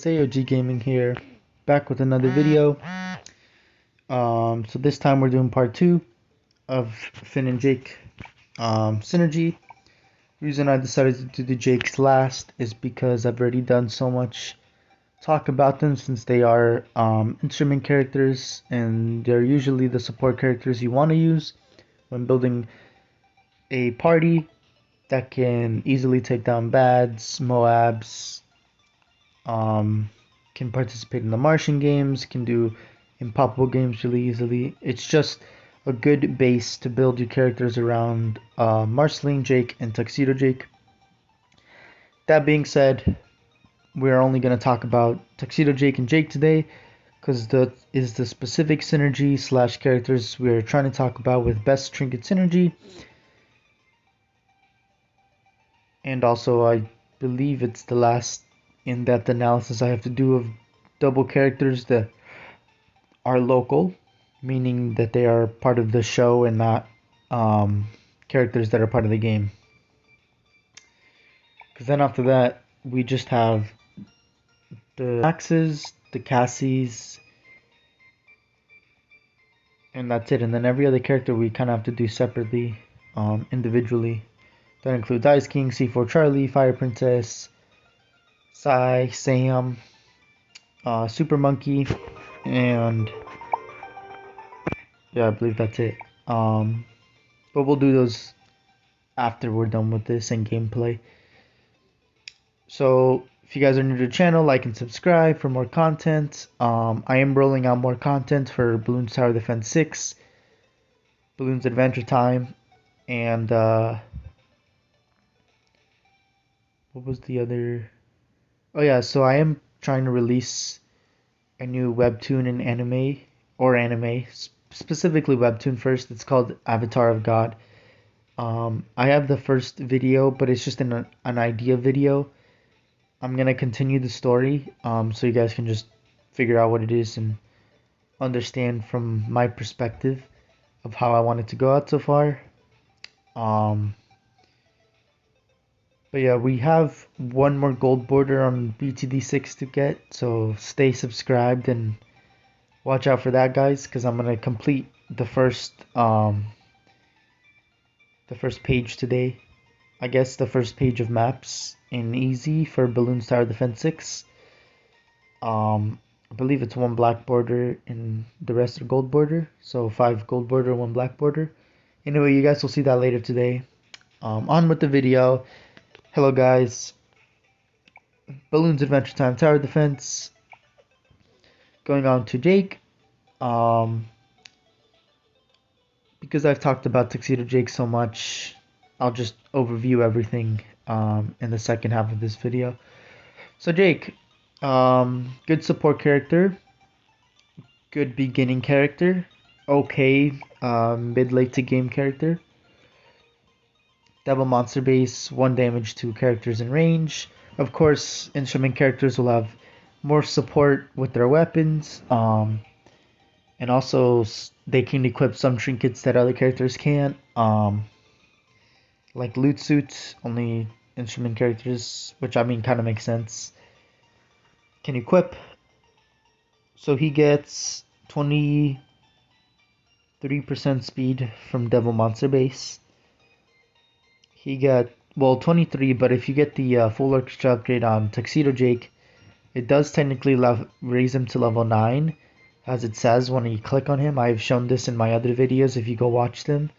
Tuxedo Gaming here, back with another video. So this time we're doing part 2 of Finn and Jake synergy. Reason I decided to do the Jakes last is because I've already done so much talk about them, since they are instrument characters and they're usually the support characters you want to use when building a party that can easily take down bads, Moabs, can participate in the Martian games, can do impossible games really easily. It's just a good base to build your characters around Marceline, Jake, and Tuxedo Jake. That being said, we're only going to talk about Tuxedo Jake and Jake today, because that is the specific synergy slash characters we're trying to talk about with best Trinket synergy. And also, I believe it's the last in-depth analysis I have to do of double characters that are local, meaning that they are part of the show and not characters that are part of the game. Because then after that, we just have the Maxes, the Cassies, and that's it. And then every other character we kind of have to do separately, individually. That includes Ice King, C4 Charlie, Fire Princess, Sai, Sam, Super Monkey, and yeah, I believe that's it. But we'll do those after we're done with this and gameplay. So if you guys are new to the channel, like and subscribe for more content. I am rolling out more content for Bloons Tower Defense 6, Bloons Adventure Time, and what was the other? Oh yeah, so I am trying to release a new webtoon and anime, specifically webtoon first. It's called Avatar of God. I have the first video, but it's just an idea video. I'm gonna continue the story, so you guys can just figure out what it is and understand from my perspective of how I want it to go out so far. But yeah, we have one more gold border on BTD6 to get, so stay subscribed and watch out for that, guys, because I'm gonna complete the first page today. I guess the first page of maps in easy for Bloons Tower Defense 6. I believe it's one black border and the rest are gold border, so 5 gold border, 1 black border. Anyway, you guys will see that later today. On with the video. Hello guys, Bloons Adventure Time Tower Defense. Going on to Jake. Because I've talked about Tuxedo Jake so much, I'll just overview everything in the second half of this video. So Jake, good support character, good beginning character, okay mid-late to game character. Devil monster base, 1 damage to characters in range. Of course, instrument characters will have more support with their weapons, and also they can equip some trinkets that other characters can't, like loot suits. Only instrument characters, which I mean kind of makes sense, can equip. So he gets 23% speed from Devil monster base. He got, well, 23, but if you get the full orchestra upgrade on Tuxedo Jake, it does technically raise him to level 9, as it says when you click on him. I've shown this in my other videos if you go watch them.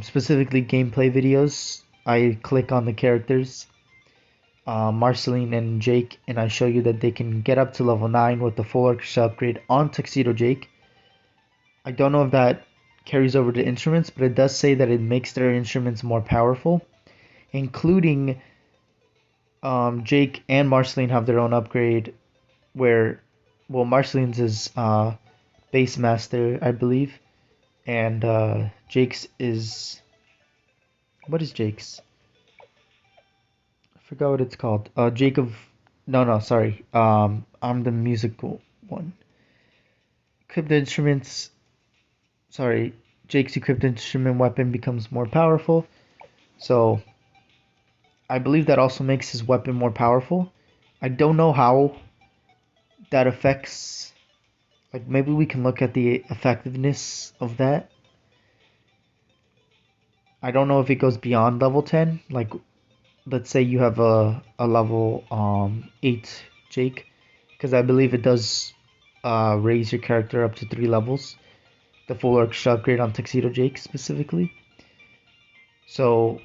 Specifically gameplay videos, I click on the characters, Marceline and Jake, and I show you that they can get up to level 9 with the full orchestra upgrade on Tuxedo Jake. I don't know if that carries over to instruments, but it does say that it makes their instruments more powerful, including Jake and Marceline have their own upgrade, where, well, Marceline's is Bass Master, I believe, and Jake's is, what is Jake's? I forgot what it's called. Jake of, no, sorry, I'm the musical one. Equip the instruments. Sorry, Jake's equipped instrument weapon becomes more powerful. So I believe that also makes his weapon more powerful. I don't know how that affects, like maybe we can look at the effectiveness of that. I don't know if it goes beyond level 10, like let's say you have a level 8 Jake, because I believe it does raise your character up to 3 levels, the full orchestra upgrade on Tuxedo Jake specifically. So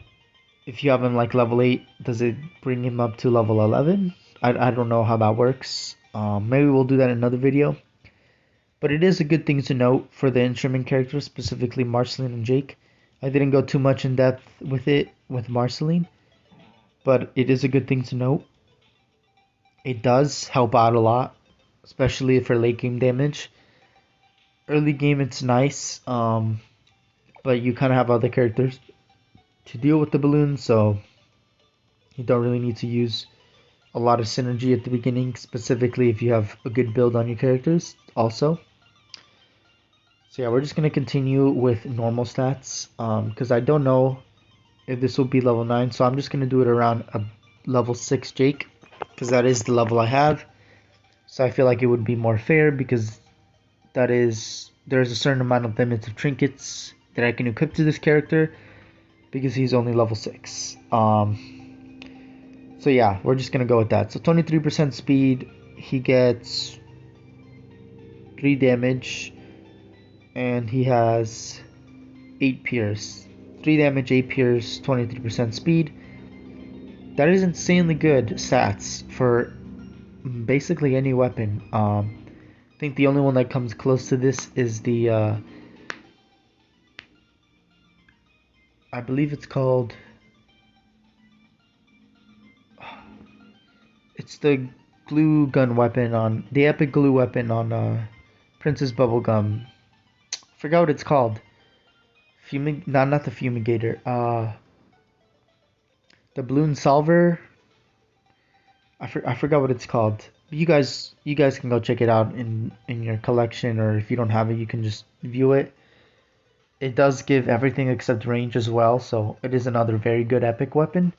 if you have him like level 8, does it bring him up to level 11? I don't know how that works. Maybe we'll do that in another video. But it is a good thing to note for the instrument characters, specifically Marceline and Jake. I didn't go too much in depth with it with Marceline, but it is a good thing to note. It does help out a lot, especially for late game damage. Early game it's nice, but you kind of have other characters to deal with the balloons, so you don't really need to use a lot of synergy at the beginning, specifically if you have a good build on your characters also. So yeah, we're just going to continue with normal stats, because I don't know if this will be level 9, so I'm just going to do it around a level 6 Jake, because that is the level I have. So I feel like it would be more fair, because there's a certain amount of limits of trinkets that I can equip to this character, because he's only level 6. So yeah, we're just going to go with that. So 23% speed, he gets 3 damage, and he has 8 pierce. 3 damage, 8 pierce, 23% speed. That is insanely good stats for basically any weapon. I think the only one that comes close to this is the I believe it's called, it's the glue gun weapon on the epic glue weapon on Princess Bubblegum. Forgot what it's called. Not the fumigator. The balloon solver. I forgot what it's called. You guys can go check it out in your collection, or if you don't have it, you can just view it. It does give everything except range as well, so it is another very good epic weapon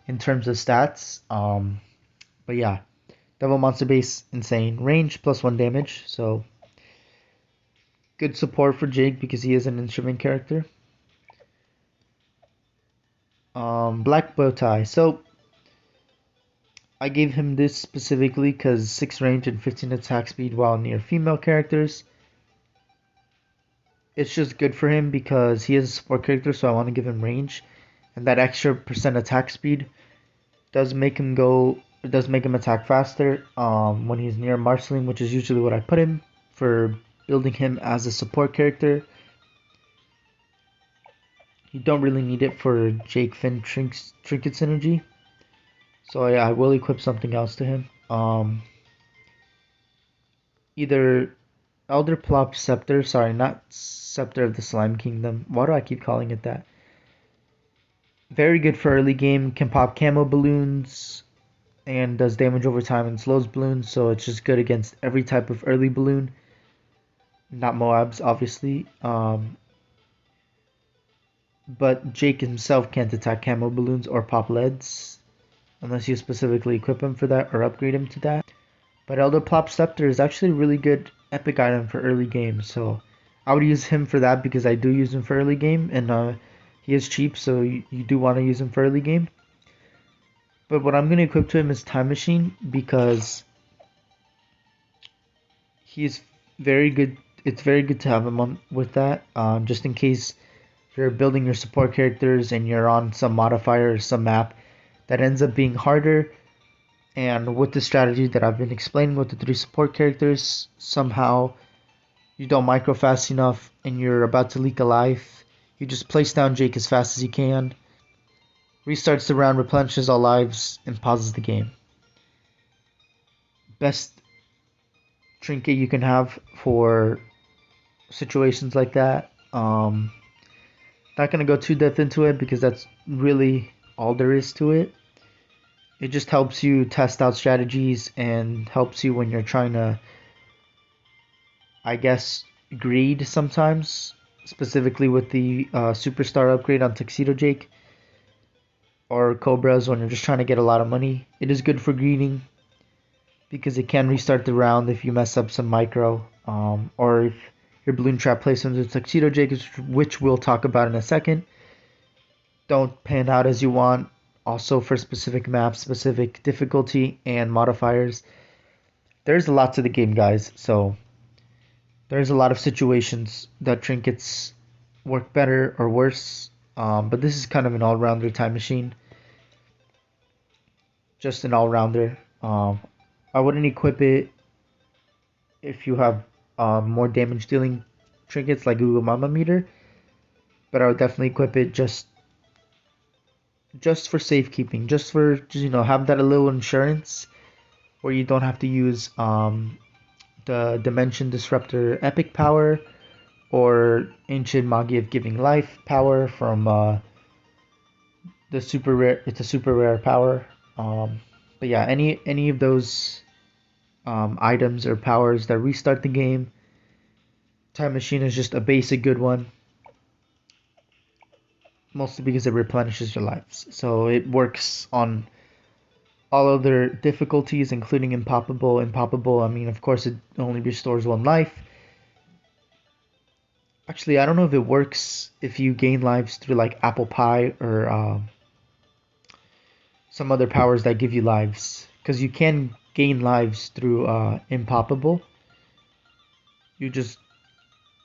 in terms of stats. But yeah, Devil Monster Base, insane. Range plus 1 damage, so good support for Jake because he is an instrument character. Black bow tie. So I gave him this specifically because 6 range and 15 attack speed while near female characters. It's just good for him because he is a support character, so I want to give him range, and that extra % attack speed does make him attack faster when he's near Marceline, which is usually what I put him for building him as a support character. You don't really need it for Jake Finn Trinket synergy, so yeah, I will equip something else to him. Either Elder Plop Scepter, sorry, not Scepter of the Slime Kingdom. Why do I keep calling it that? Very good for early game, can pop camo balloons, and does damage over time and slows balloons, so it's just good against every type of early balloon. Not Moabs, obviously. But Jake himself can't attack camo balloons or pop leads, unless you specifically equip him for that or upgrade him to that. But Elder Plop Scepter is actually a really good epic item for early game, so I would use him for that because I do use him for early game, and he is cheap, so you do want to use him for early game. But what I'm going to equip to him is Time Machine because he's very good. It's very good to have him on with that, just in case you're building your support characters and you're on some modifier or some map that ends up being harder. And with the strategy that I've been explaining with the 3 support characters, somehow you don't micro fast enough and you're about to leak a life, you just place down Jake as fast as you can, restarts the round, replenishes all lives, and pauses the game. Best trinket you can have for situations like that. Not going to go too depth into it because that's really all there is to it. It just helps you test out strategies and helps you when you're trying to, I guess, greed sometimes, specifically with the superstar upgrade on Tuxedo Jake or Cobras when you're just trying to get a lot of money. It is good for greeding. because it can restart the round if you mess up some micro, or if your balloon trap placements with Tuxedo Jake, which we'll talk about in a second, don't pan out as you want. Also for specific maps, specific difficulty and modifiers. There's a lot to the game, guys, so there's a lot of situations that trinkets work better or worse, but this is kind of an all-rounder time machine. Just an all-rounder. I wouldn't equip it if you have more damage dealing trinkets like Google Mama Meter, but I would definitely equip it just for safekeeping, just for have that a little insurance where you don't have to use the Dimension Disruptor Epic power or Ancient Magi of Giving Life power from the super rare. It's a super rare power. But yeah, any of those items or powers that restart the game. Time Machine is just a basic good one, mostly because it replenishes your lives. So it works on all other difficulties, including Impoppable. Impoppable, I mean, of course, it only restores one life. Actually, I don't know if it works if you gain lives through like Apple Pie or some other powers that give you lives, because you can gain lives through Impoppable. You just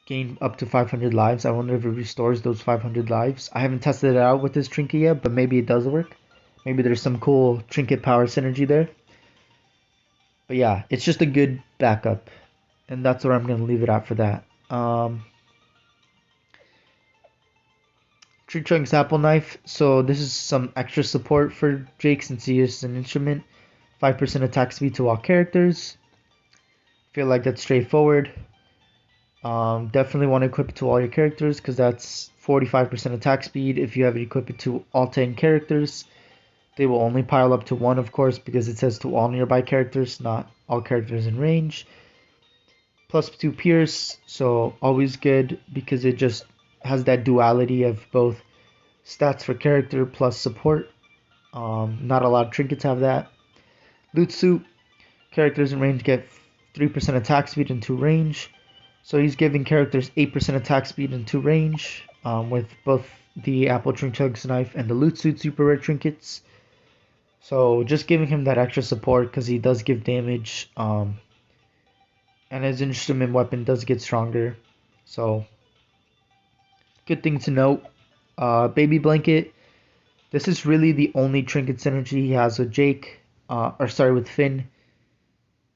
gain up to 500 lives. I wonder if it restores those 500 lives. I haven't tested it out with this trinket yet, but maybe it does work. Maybe there's some cool trinket power synergy there. But yeah, it's just a good backup, and that's where I'm going to leave it at for that. Tree Trunk's Apple Knife. So this is some extra support for Jake since he is an instrument. 5% attack speed to all characters. Feel like that's straightforward. Definitely want to equip it to all your characters because that's 45% attack speed. If you have it equipped to all 10 characters, they will only pile up to 1, of course, because it says to all nearby characters, not all characters in range. Plus 2 Pierce, so always good because it just has that duality of both stats for character plus support. Not a lot of trinkets have that. Loot Suit, characters in range get 3% attack speed and 2 range. So he's giving characters 8% attack speed and 2 range with both the Apple Trinket's Knife and the Loot Suit super rare trinkets. So just giving him that extra support because he does give damage, and his instrument weapon does get stronger. So good thing to note. Baby Blanket. This is really the only trinket synergy he has with Jake, with Finn,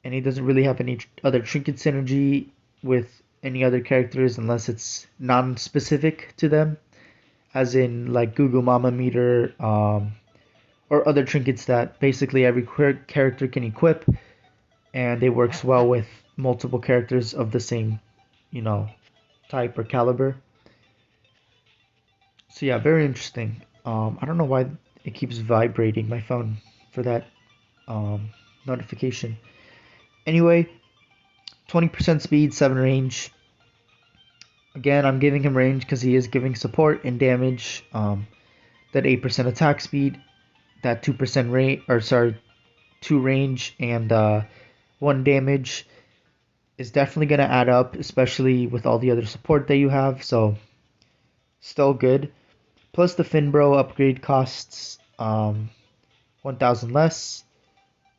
and he doesn't really have any other trinket synergy with any other characters unless it's non-specific to them, as in like Google Mama Meter, or other trinkets that basically every character can equip, and it works well with multiple characters of the same, type or caliber. So yeah, very interesting. I don't know why it keeps vibrating my phone for that notification. Anyway, 20% speed, 7 range. Again, I'm giving him range because he is giving support and damage. That 8% attack speed, that 2% range, 2 range and 1 damage is definitely going to add up, especially with all the other support that you have. So still good. Plus the Finbro upgrade costs 1,000 less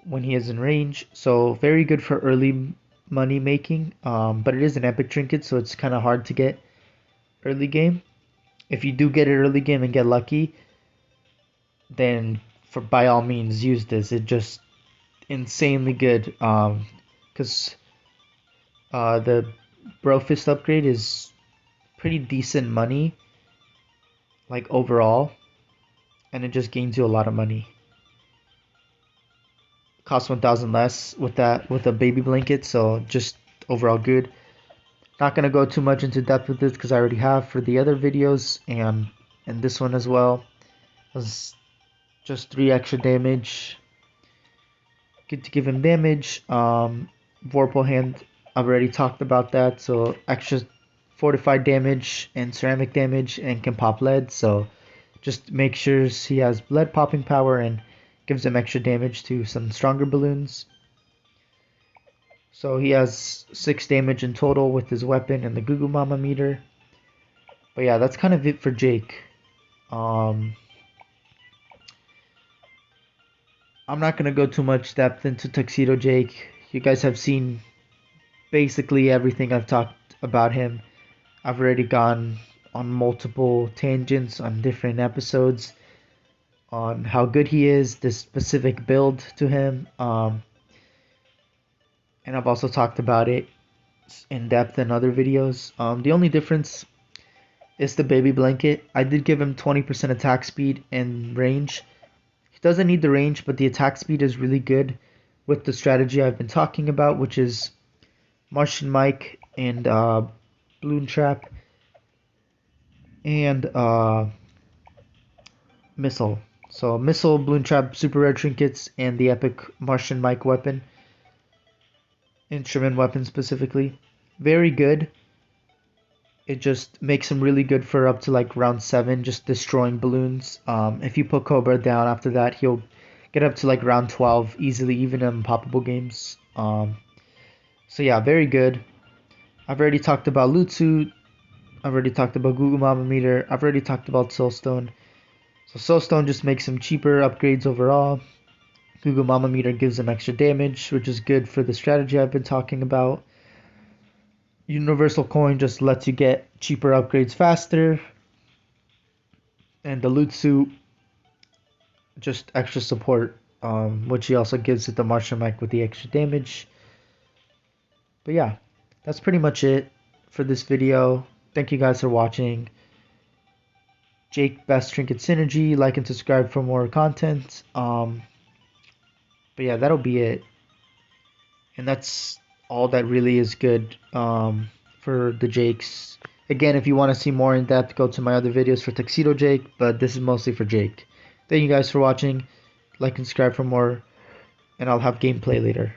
when he is in range. So very good for early money making. But it is an epic trinket, so it's kind of hard to get early game. If you do get it early game and get lucky, then by all means use this. It's just insanely good. Because the Bro Fist upgrade is pretty decent money, like overall, and it just gains you a lot of money. Costs 1,000 less with a baby blanket, so just overall good. Not gonna go too much into depth with this because I already have for the other videos and this one as well. It was just 3 extra damage. Good to give him damage. Vorpal Hand, I've already talked about that, so extra fortified damage and ceramic damage and can pop lead, so just make sure he has lead popping power and gives him extra damage to some stronger balloons. So he has 6 damage in total with his weapon and the Goo Goo Mama meter. But yeah, that's kind of it for Jake. I'm not gonna go too much depth into Tuxedo Jake. You guys have seen basically everything I've talked about him. I've already gone on multiple tangents on different episodes on how good he is, this specific build to him. And I've also talked about it in depth in other videos. The only difference is the baby blanket. I did give him 20% attack speed and range. He doesn't need the range, but the attack speed is really good with the strategy I've been talking about, which is Martian Mike and Bloon Trap and Missile. So Missile, Bloon Trap, Super Rare Trinkets, and the epic Martian Mike weapon. Instrument weapon specifically. Very good. It just makes him really good for up to like round 7, just destroying balloons. If you put Cobra down after that, he'll get up to like round 12 easily, even in poppable games. So yeah, very good. I've already talked about Loot Suit. I've already talked about Goo Goo Mama Meter. I've already talked about Soulstone. So Soulstone just makes him cheaper upgrades overall. Goo Goo Mama Meter gives him extra damage, which is good for the strategy I've been talking about. Universal Coin just lets you get cheaper upgrades faster. And the Loot Suit, just extra support, which he also gives it the Martian Mike with the extra damage. But yeah, that's pretty much it for this video. Thank you guys for watching. Jake, best Trinket Synergy. Like and subscribe for more content. But yeah, that'll be it. And that's all that really is good for the Jakes. Again, if you want to see more in depth, go to my other videos for Tuxedo Jake, but this is mostly for Jake. Thank you guys for watching. Like and subscribe for more, and I'll have gameplay later.